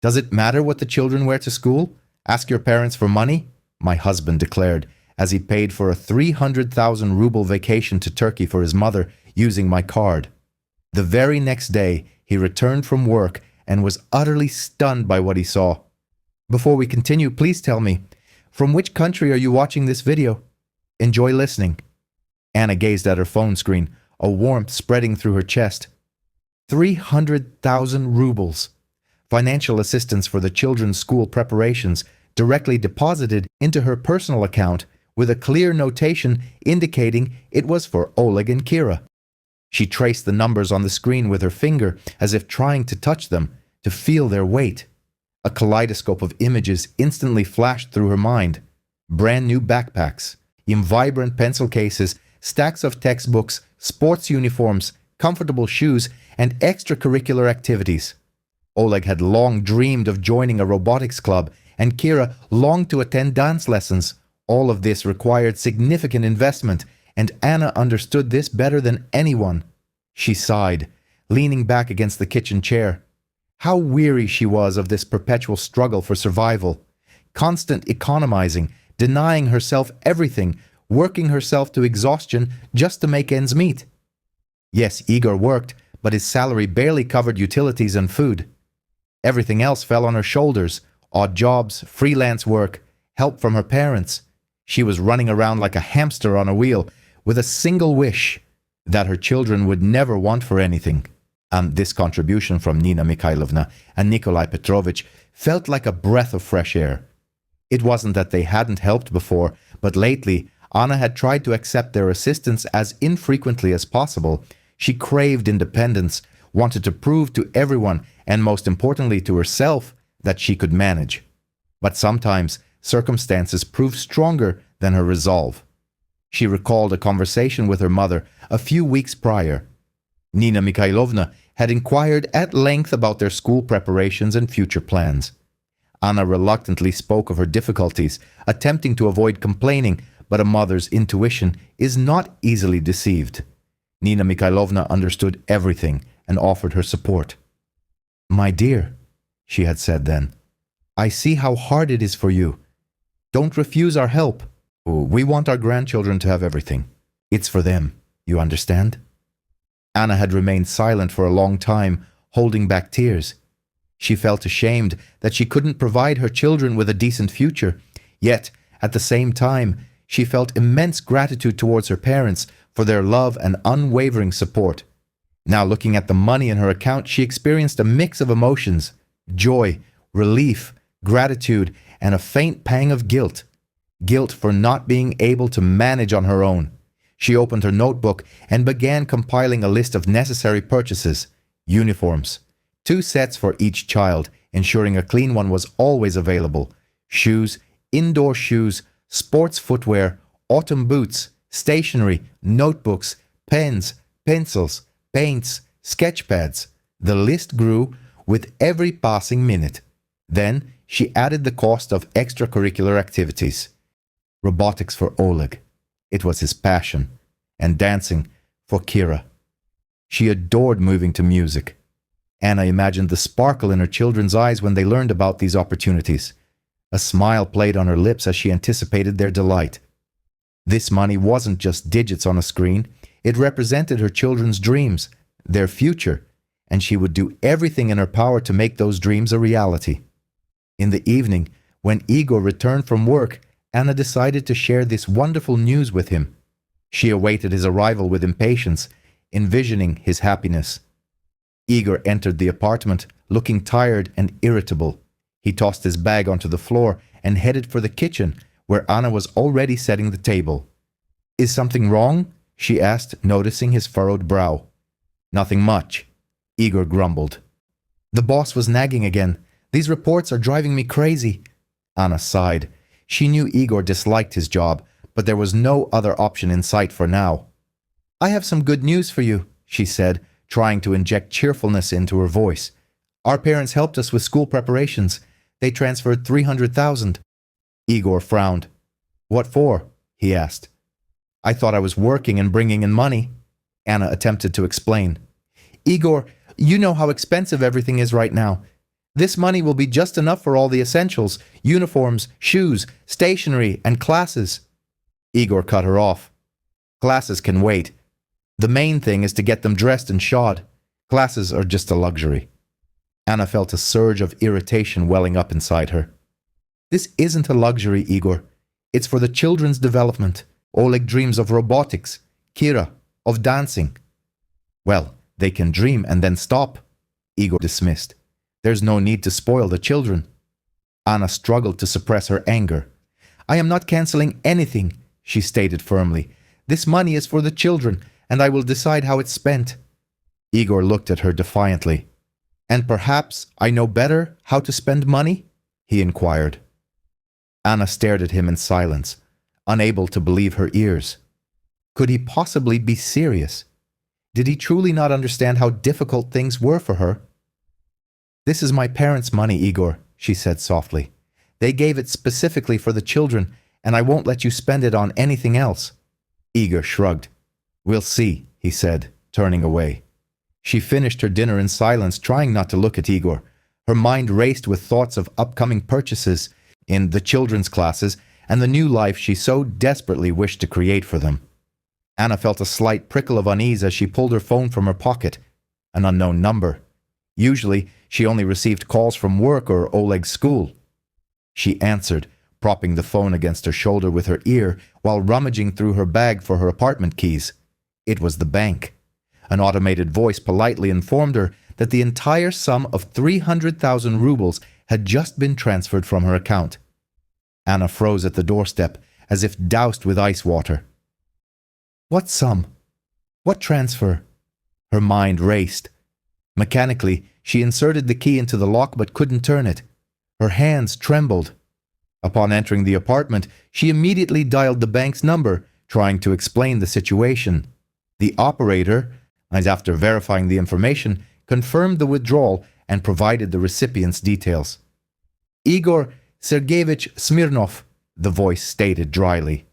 Does it matter what the children wear to school? Ask your parents for money, my husband declared, as he paid for a 300,000 ruble vacation to Turkey for his mother using my card. The very next day, he returned from work and was utterly stunned by what he saw. Before we continue, please tell me, from which country are you watching this video? Enjoy listening. Anna gazed at her phone screen, a warmth spreading through her chest. 300,000 rubles. Financial assistance for the children's school preparations directly deposited into her personal account with a clear notation indicating it was for Oleg and Kira. She traced the numbers on the screen with her finger as if trying to touch them, to feel their weight. A kaleidoscope of images instantly flashed through her mind. Brand new backpacks, in vibrant pencil cases, stacks of textbooks, sports uniforms, comfortable shoes, and extracurricular activities. Oleg had long dreamed of joining a robotics club, and Kira longed to attend dance lessons. All of this required significant investment, and Anna understood this better than anyone. She sighed, leaning back against the kitchen chair. How weary she was of this perpetual struggle for survival. Constant economizing, denying herself everything, working herself to exhaustion just to make ends meet. Yes, Igor worked, but his salary barely covered utilities and food. Everything else fell on her shoulders: odd jobs, freelance work, help from her parents. She was running around like a hamster on a wheel, with a single wish: that her children would never want for anything. And this contribution from Nina Mikhailovna and Nikolai Petrovich felt like a breath of fresh air. It wasn't that they hadn't helped before, but lately Anna had tried to accept their assistance as infrequently as possible. She craved independence, wanted to prove to everyone, and most importantly to herself, that she could manage. But sometimes circumstances proved stronger than her resolve. She recalled a conversation with her mother a few weeks prior. Nina Mikhailovna had inquired at length about their school preparations and future plans. Anna reluctantly spoke of her difficulties, attempting to avoid complaining, but a mother's intuition is not easily deceived. Nina Mikhailovna understood everything and offered her support. "My dear," she had said then, "I see how hard it is for you. Don't refuse our help. We want our grandchildren to have everything. It's for them, you understand?" Anna had remained silent for a long time, holding back tears. She felt ashamed that she couldn't provide her children with a decent future, yet, at the same time, she felt immense gratitude towards her parents for their love and unwavering support. Now, looking at the money in her account, she experienced a mix of emotions: joy, relief, gratitude, and a faint pang of guilt. Guilt for not being able to manage on her own. She opened her notebook and began compiling a list of necessary purchases: uniforms, 2 sets for each child, ensuring a clean one was always available, shoes, indoor shoes, sports footwear, autumn boots, stationery, notebooks, pens, pencils, paints, sketch pads. The list grew with every passing minute. Then she added the cost of extracurricular activities. Robotics for Oleg. It was his passion. And dancing for Kira. She adored moving to music. Anna imagined the sparkle in her children's eyes when they learned about these opportunities. A smile played on her lips as she anticipated their delight. This money wasn't just digits on a screen. It represented her children's dreams, their future, and she would do everything in her power to make those dreams a reality. In the evening, when Igor returned from work, Anna decided to share this wonderful news with him. She awaited his arrival with impatience, envisioning his happiness. Igor entered the apartment, looking tired and irritable. He tossed his bag onto the floor and headed for the kitchen, where Anna was already setting the table. "Is something wrong?" she asked, noticing his furrowed brow. "Nothing much," Igor grumbled. "The boss was nagging again. These reports are driving me crazy." Anna sighed. She knew Igor disliked his job, but there was no other option in sight for now. "I have some good news for you," she said, trying to inject cheerfulness into her voice. "Our parents helped us with school preparations. They transferred 300,000. Igor frowned. "What for?" he asked. "I thought I was working and bringing in money," Anna attempted to explain. "Igor, you know how expensive everything is right now. This money will be just enough for all the essentials, uniforms, shoes, stationery, and classes. Igor cut her off. Classes can wait. The main thing is to get them dressed and shod. Classes are just a luxury. Anna felt a surge of irritation welling up inside her. This isn't a luxury, Igor. It's for the children's development. Oleg dreams of robotics, Kira, of dancing. Well, they can dream and then stop, Igor dismissed. There's no need to spoil the children. Anna struggled to suppress her anger. I am not cancelling anything, she stated firmly. This money is for the children, and I will decide how it's spent. Igor looked at her defiantly. And perhaps I know better how to spend money? He inquired. Anna stared at him in silence, unable to believe her ears. Could he possibly be serious? Did he truly not understand how difficult things were for her? This is my parents' money, Igor, she said softly. They gave it specifically for the children, and I won't let you spend it on anything else. Igor shrugged. We'll see, he said, turning away. She finished her dinner in silence, trying not to look at Igor. Her mind raced with thoughts of upcoming purchases in the children's classes and the new life she so desperately wished to create for them. Anna felt a slight prickle of unease as she pulled her phone from her pocket. An unknown number. Usually, she only received calls from work or Oleg's school. She answered, propping the phone against her shoulder with her ear while rummaging through her bag for her apartment keys. It was the bank. An automated voice politely informed her that the entire sum of 300,000 rubles had just been transferred from her account. Anna froze at the doorstep, as if doused with ice water. What sum? What transfer? Her mind raced. Mechanically, she inserted the key into the lock but couldn't turn it. Her hands trembled. Upon entering the apartment, she immediately dialed the bank's number, trying to explain the situation. The operator, and after verifying the information, confirmed the withdrawal and provided the recipient's details. Igor Sergeyevich Smirnov, the voice stated dryly.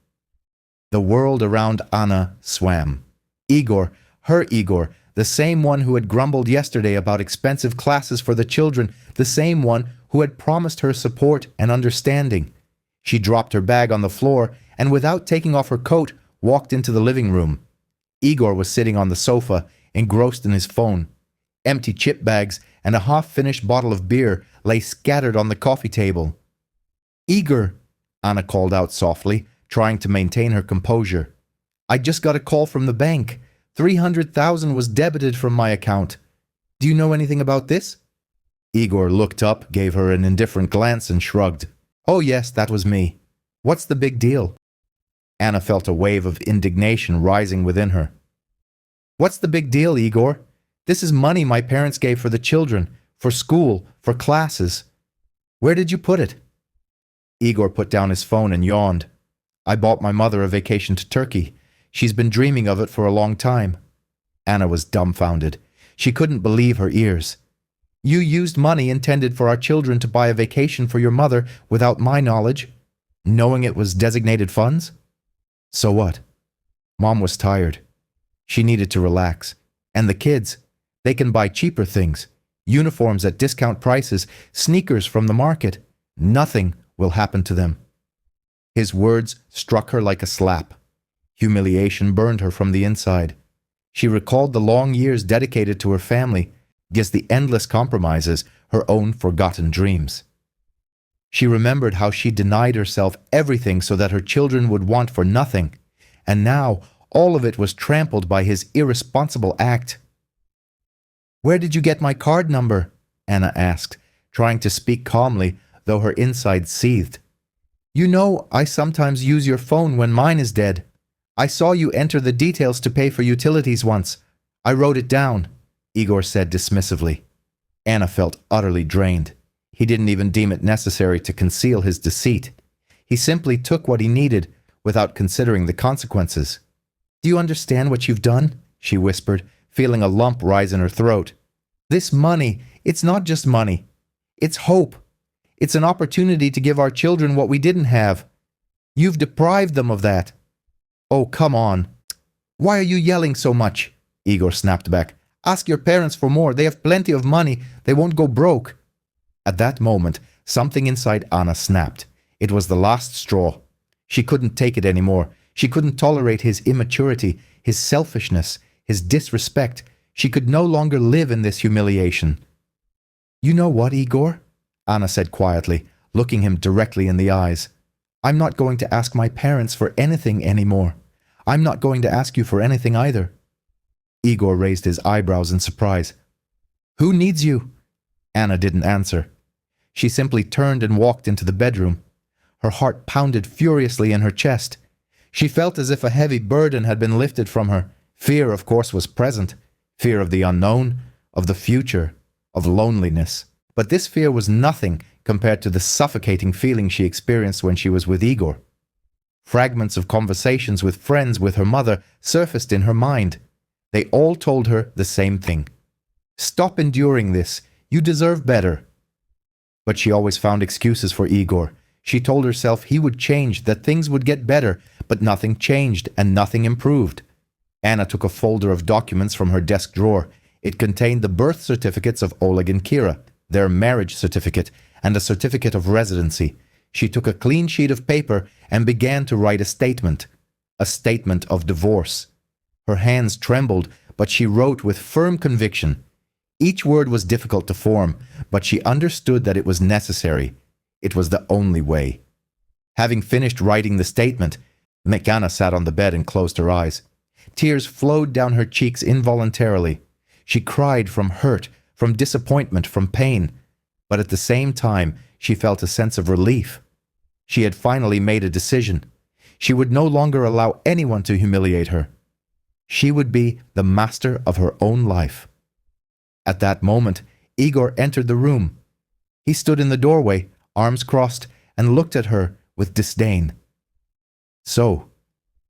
The world around Anna swam. Igor, her Igor, the same one who had grumbled yesterday about expensive classes for the children, the same one who had promised her support and understanding. She dropped her bag on the floor and, without taking off her coat, walked into the living room. Igor was sitting on the sofa, engrossed in his phone. Empty chip bags and a half-finished bottle of beer lay scattered on the coffee table. Igor, Anna called out softly, trying to maintain her composure. I just got a call from the bank. 300,000 was debited from my account. Do you know anything about this? Igor looked up, gave her an indifferent glance and shrugged. Oh yes, that was me. What's the big deal? Anna felt a wave of indignation rising within her. What's the big deal, Igor? This is money my parents gave for the children, for school, for classes. Where did you put it? Igor put down his phone and yawned. I bought my mother a vacation to Turkey. She's been dreaming of it for a long time. Anna was dumbfounded. She couldn't believe her ears. You used money intended for our children to buy a vacation for your mother without my knowledge, knowing it was designated funds? So what? Mom was tired. She needed to relax. And the kids, they can buy cheaper things. Uniforms at discount prices, sneakers from the market. Nothing will happen to them. His words struck her like a slap. Humiliation burned her from the inside. She recalled the long years dedicated to her family, yes, the endless compromises, her own forgotten dreams. She remembered how she denied herself everything so that her children would want for nothing, and now all of it was trampled by his irresponsible act. Where did you get my card number? Anna asked, trying to speak calmly, though her insides seethed. You know, I sometimes use your phone when mine is dead. I saw you enter the details to pay for utilities once. I wrote it down, Igor said dismissively. Anna felt utterly drained. He didn't even deem it necessary to conceal his deceit. He simply took what he needed without considering the consequences. Do you understand what you've done? She whispered, feeling a lump rise in her throat. This money, it's not just money. It's hope. It's an opportunity to give our children what we didn't have. You've deprived them of that. Oh, come on. Why are you yelling so much? Igor snapped back. Ask your parents for more. They have plenty of money. They won't go broke. At that moment, something inside Anna snapped. It was the last straw. She couldn't take it anymore. She couldn't tolerate his immaturity, his selfishness, his disrespect. She could no longer live in this humiliation. "You know what, Igor?" Anna said quietly, looking him directly in the eyes. "I'm not going to ask my parents for anything anymore. I'm not going to ask you for anything either." Igor raised his eyebrows in surprise. "Who needs you?" Anna didn't answer. She simply turned and walked into the bedroom. Her heart pounded furiously in her chest. She felt as if a heavy burden had been lifted from her. Fear, of course, was present. Fear of the unknown, of the future, of loneliness. But this fear was nothing compared to the suffocating feeling she experienced when she was with Igor. Fragments of conversations with friends with her mother surfaced in her mind. They all told her the same thing. "Stop enduring this. You deserve better." But she always found excuses for Igor. She told herself he would change, that things would get better, but nothing changed and nothing improved. Anna took a folder of documents from her desk drawer. It contained the birth certificates of Oleg and Kira, their marriage certificate, and a certificate of residency. She took a clean sheet of paper and began to write a statement of divorce. Her hands trembled, but she wrote with firm conviction. Each word was difficult to form, but she understood that it was necessary. It was the only way. Having finished writing the statement, Anna sat on the bed and closed her eyes. Tears flowed down her cheeks involuntarily. She cried from hurt, from disappointment, from pain. But at the same time, she felt a sense of relief. She had finally made a decision. She would no longer allow anyone to humiliate her. She would be the master of her own life. At that moment, Igor entered the room. He stood in the doorway, arms crossed, and looked at her with disdain. "So,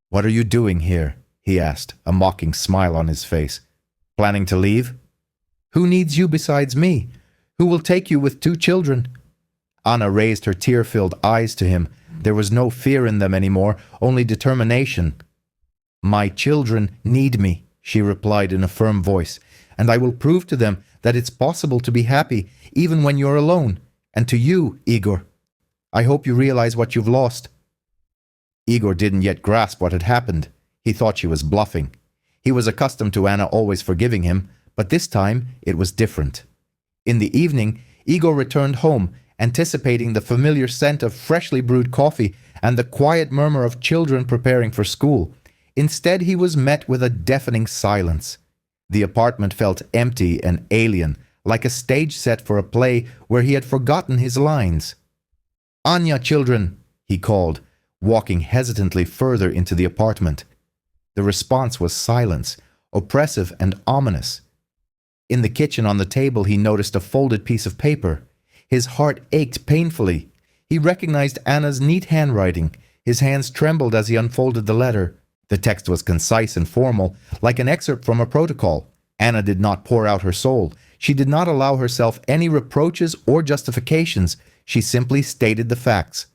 what are you doing here?" he asked, a mocking smile on his face. "Planning to leave?" "Who needs you besides me? Who will take you with 2 children?" Anna raised her tear-filled eyes to him. There was no fear in them anymore, only determination. "My children need me," she replied in a firm voice, "and I will prove to them that it's possible to be happy even when you're alone. And to you, Igor, I hope you realize what you've lost." Igor didn't yet grasp what had happened. He thought she was bluffing. He was accustomed to Anna always forgiving him, but this time it was different. In the evening, Igor returned home, anticipating the familiar scent of freshly brewed coffee and the quiet murmur of children preparing for school. Instead, he was met with a deafening silence. The apartment felt empty and alien, like a stage set for a play where he had forgotten his lines. "Anya, children," he called, walking hesitantly further into the apartment. The response was silence, oppressive and ominous. In the kitchen on the table he noticed a folded piece of paper. His heart ached painfully. He recognized Anna's neat handwriting. His hands trembled as he unfolded the letter. The text was concise and formal, like an excerpt from a protocol. Anna did not pour out her soul. She did not allow herself any reproaches or justifications. She simply stated the facts.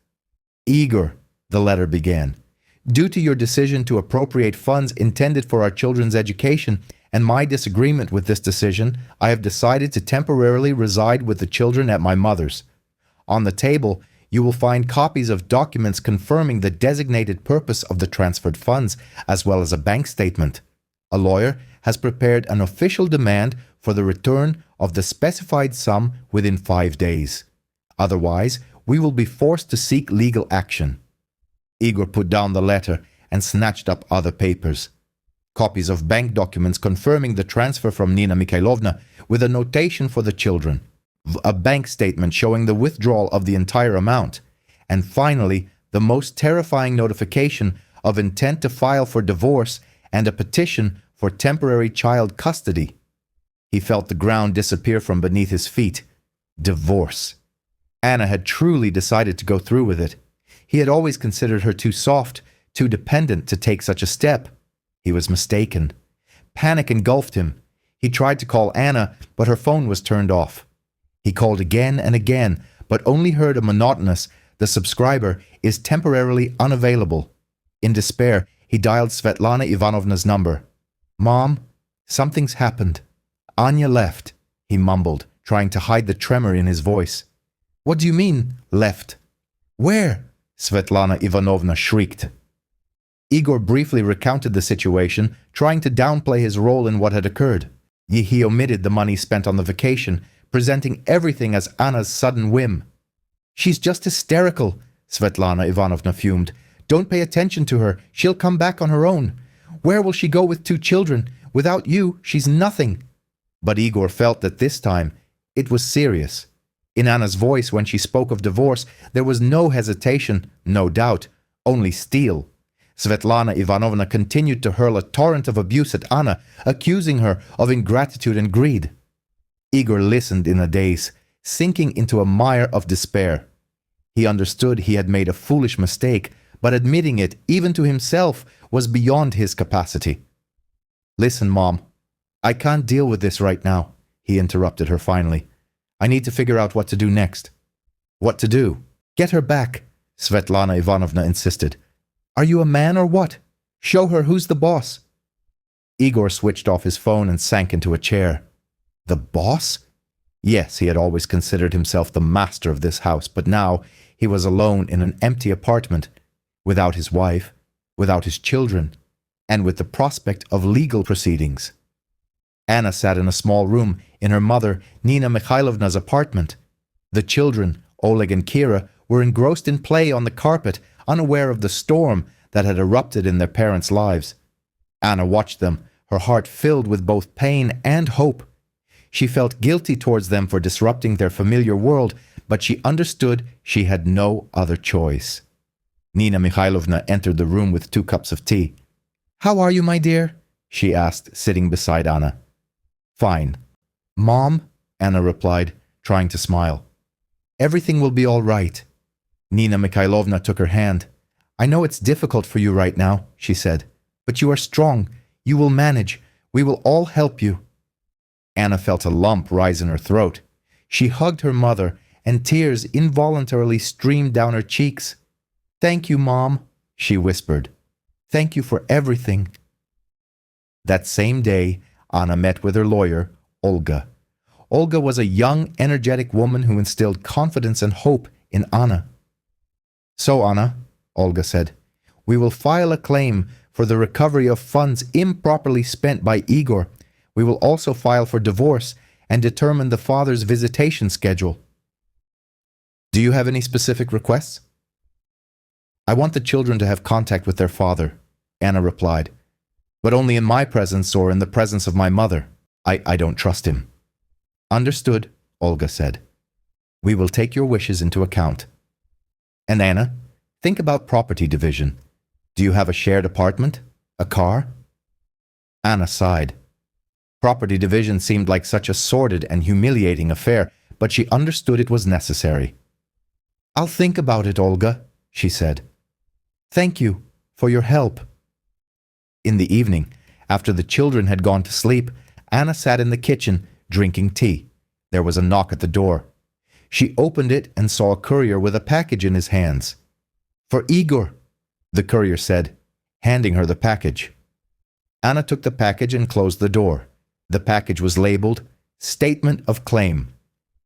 "Igor," the letter began, "due to your decision to appropriate funds intended for our children's education and my disagreement with this decision, I have decided to temporarily reside with the children at my mother's. On the table, you will find copies of documents confirming the designated purpose of the transferred funds, as well as a bank statement. A lawyer has prepared an official demand for the return of the specified sum within 5 days. Otherwise, we will be forced to seek legal action." Igor put down the letter and snatched up other papers. Copies of bank documents confirming the transfer from Nina Mikhailovna with a notation for the children. A bank statement showing the withdrawal of the entire amount, and finally, the most terrifying notification of intent to file for divorce and a petition for temporary child custody. He felt the ground disappear from beneath his feet. Divorce. Anna had truly decided to go through with it. He had always considered her too soft, too dependent to take such a step. He was mistaken. Panic engulfed him. He tried to call Anna, but her phone was turned off. He called again and again, but only heard a monotonous, "The subscriber is temporarily unavailable." In despair, he dialed Svetlana Ivanovna's number. "Mom, something's happened. Anya left," he mumbled, trying to hide the tremor in his voice. "What do you mean, left? Where?" Svetlana Ivanovna shrieked. Igor briefly recounted the situation, trying to downplay his role in what had occurred. He omitted the money spent on the vacation, presenting everything as Anna's sudden whim. "She's just hysterical," Svetlana Ivanovna fumed. "Don't pay attention to her. She'll come back on her own. Where will she go with 2 children? Without you, she's nothing." But Igor felt that this time it was serious. In Anna's voice, when she spoke of divorce, there was no hesitation, no doubt, only steel. Svetlana Ivanovna continued to hurl a torrent of abuse at Anna, accusing her of ingratitude and greed. Igor listened in a daze, sinking into a mire of despair. He understood he had made a foolish mistake, but admitting it, even to himself, was beyond his capacity. "Listen, Mom, I can't deal with this right now," he interrupted her finally. "I need to figure out what to do next." "What to do?" "Get her back," Svetlana Ivanovna insisted. "Are you a man or what? Show her who's the boss." Igor switched off his phone and sank into a chair. The boss? Yes, he had always considered himself the master of this house, but now he was alone in an empty apartment, without his wife, without his children, and with the prospect of legal proceedings. Anna sat in a small room in her mother, Nina Mikhailovna's apartment. The children, Oleg and Kira, were engrossed in play on the carpet, unaware of the storm that had erupted in their parents' lives. Anna watched them, her heart filled with both pain and hope. She felt guilty towards them for disrupting their familiar world, but she understood she had no other choice. Nina Mikhailovna entered the room with 2 cups of tea. "How are you, my dear?" she asked, sitting beside Anna. "Fine." "Mom," Anna replied, trying to smile. "Everything will be all right." Nina Mikhailovna took her hand. "I know it's difficult for you right now," she said, "but you are strong. You will manage. We will all help you." Anna felt a lump rise in her throat. She hugged her mother, and tears involuntarily streamed down her cheeks. "Thank you, Mom," she whispered. "Thank you for everything." That same day, Anna met with her lawyer, Olga. Olga was a young, energetic woman who instilled confidence and hope in Anna. "So, Anna," Olga said, "we will file a claim for the recovery of funds improperly spent by Igor. We will also file for divorce and determine the father's visitation schedule." "Do you have any specific requests?" "I want the children to have contact with their father," Anna replied, "but only in my presence or in the presence of my mother. I don't trust him." "Understood," Olga said. "We will take your wishes into account. And Anna, think about property division. Do you have a shared apartment? A car?" Anna sighed. Property division seemed like such a sordid and humiliating affair, but she understood it was necessary. "I'll think about it, Olga," she said. "Thank you for your help." In the evening, after the children had gone to sleep, Anna sat in the kitchen, drinking tea. There was a knock at the door. She opened it and saw a courier with a package in his hands. "For Igor," the courier said, handing her the package. Anna took the package and closed the door. The package was labeled, "Statement of Claim."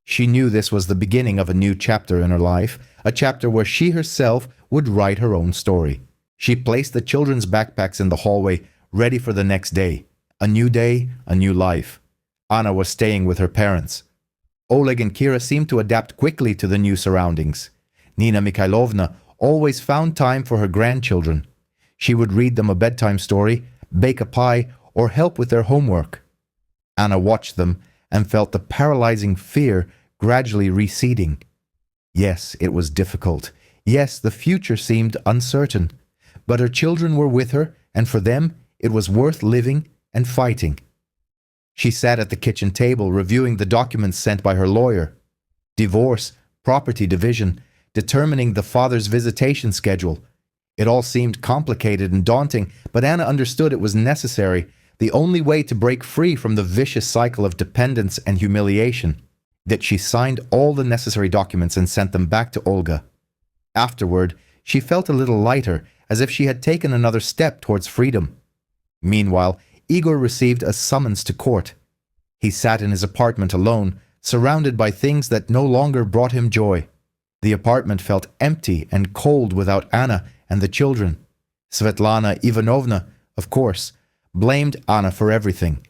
She knew this was the beginning of a new chapter in her life, a chapter where she herself would write her own story. She placed the children's backpacks in the hallway, ready for the next day. A new day, a new life. Anna was staying with her parents. Oleg and Kira seemed to adapt quickly to the new surroundings. Nina Mikhailovna always found time for her grandchildren. She would read them a bedtime story, bake a pie, or help with their homework. Anna watched them and felt the paralyzing fear gradually receding. Yes, it was difficult. Yes, the future seemed uncertain. But her children were with her, and for them, it was worth living and fighting. She sat at the kitchen table reviewing the documents sent by her lawyer. Divorce, property division, determining the father's visitation schedule. It all seemed complicated and daunting, but Anna understood it was necessary, the only way to break free from the vicious cycle of dependence and humiliation. That she signed all the necessary documents and sent them back to Olga. Afterward, she felt a little lighter, as if she had taken another step towards freedom. Meanwhile, Igor received a summons to court. He sat in his apartment alone, surrounded by things that no longer brought him joy. The apartment felt empty and cold without Anna and the children. Svetlana Ivanovna, of course, blamed Anna for everything.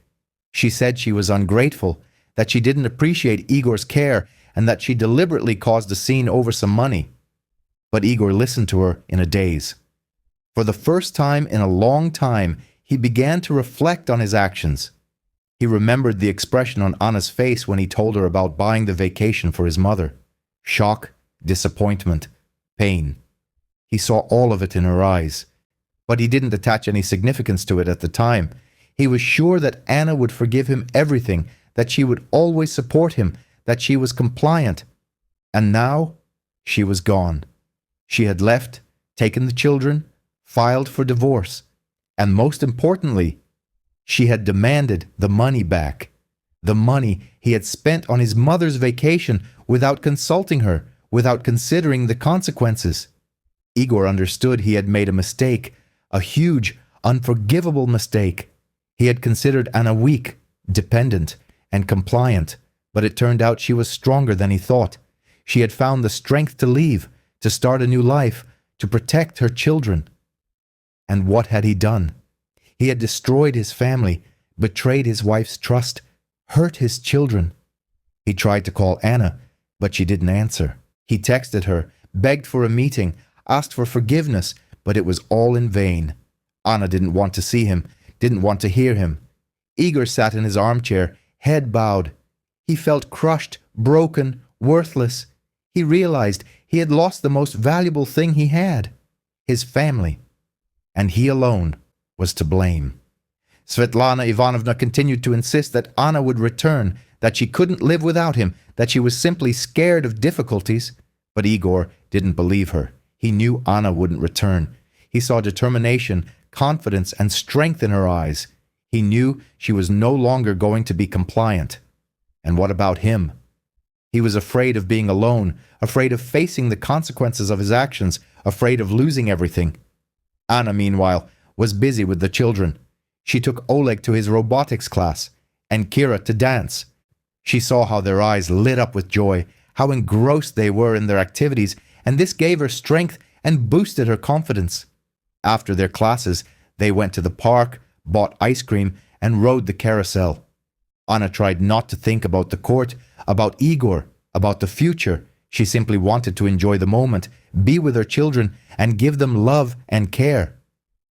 She said she was ungrateful, that she didn't appreciate Igor's care, and that she deliberately caused a scene over some money. But Igor listened to her in a daze. For the first time in a long time, he began to reflect on his actions. He remembered the expression on Anna's face when he told her about buying the vacation for his mother. Shock, disappointment, pain. He saw all of it in her eyes. But he didn't attach any significance to it at the time. He was sure that Anna would forgive him everything, that she would always support him, that she was compliant. And now, she was gone. She had left, taken the children, filed for divorce, and most importantly, she had demanded the money back. The money he had spent on his mother's vacation without consulting her, without considering the consequences. Igor understood he had made a mistake, a huge, unforgivable mistake. He had considered Anna weak, dependent, and compliant, but it turned out she was stronger than he thought. She had found the strength to leave, to start a new life, to protect her children. And what had he done? He had destroyed his family, betrayed his wife's trust, hurt his children. He tried to call Anna, but she didn't answer. He texted her, begged for a meeting, asked for forgiveness, but it was all in vain. Anna didn't want to see him, didn't want to hear him. Igor sat in his armchair, head bowed. He felt crushed, broken, worthless. He realized he had lost the most valuable thing he had, his family. And he alone was to blame. Svetlana Ivanovna continued to insist that Anna would return, that she couldn't live without him, that she was simply scared of difficulties. But Igor didn't believe her. He knew Anna wouldn't return. He saw determination, confidence, and strength in her eyes. He knew she was no longer going to be compliant. And what about him? He was afraid of being alone, afraid of facing the consequences of his actions, afraid of losing everything. Anna, meanwhile, was busy with the children. She took Oleg to his robotics class, and Kira to dance. She saw how their eyes lit up with joy, how engrossed they were in their activities, and this gave her strength and boosted her confidence. After their classes, they went to the park, bought ice cream, and rode the carousel. Anna tried not to think about the court, about Igor, about the future. She simply wanted to enjoy the moment, be with her children, and give them love and care.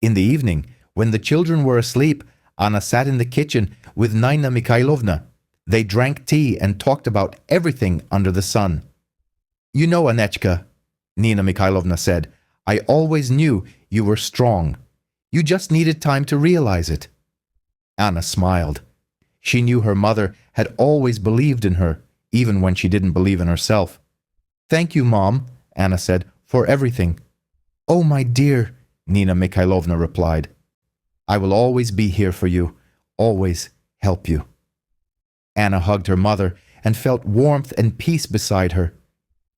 In the evening, when the children were asleep, Anna sat in the kitchen with Nina Mikhailovna. They drank tea and talked about everything under the sun. "You know, Anechka," Nina Mikhailovna said, "I always knew you were strong. You just needed time to realize it." Anna smiled. She knew her mother had always believed in her, even when she didn't believe in herself. "Thank you, Mom," Anna said, "for everything." "Oh, my dear," Nina Mikhailovna replied. "I will always be here for you, always help you." Anna hugged her mother and felt warmth and peace beside her.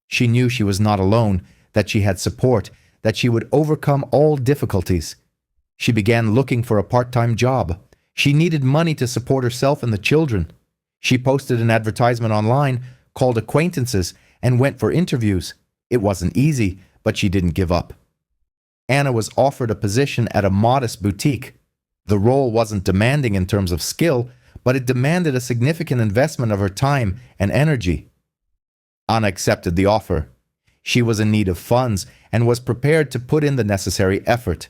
She knew she was not alone, that she had support, that she would overcome all difficulties. She began looking for a part-time job. She needed money to support herself and the children. She posted an advertisement online, called acquaintances, and went for interviews. It wasn't easy, but she didn't give up. Anna was offered a position at a modest boutique. The role wasn't demanding in terms of skill, but it demanded a significant investment of her time and energy. Anna accepted the offer. She was in need of funds and was prepared to put in the necessary effort.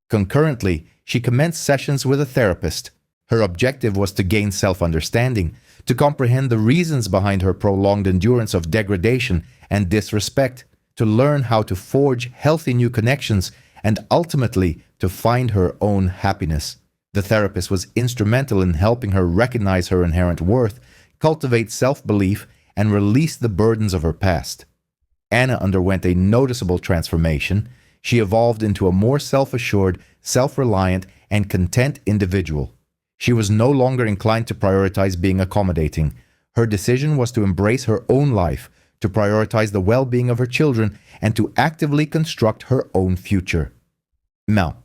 Concurrently, she commenced sessions with a therapist. Her objective was to gain self-understanding, to comprehend the reasons behind her prolonged endurance of degradation and disrespect, to learn how to forge healthy new connections, and ultimately to find her own happiness. The therapist was instrumental in helping her recognize her inherent worth, cultivate self-belief, and release the burdens of her past. Anna underwent a noticeable transformation. She evolved into a more self-assured, self-reliant, and content individual. She was no longer inclined to prioritize being accommodating. Her decision was to embrace her own life, to prioritize the well-being of her children, and to actively construct her own future. Now,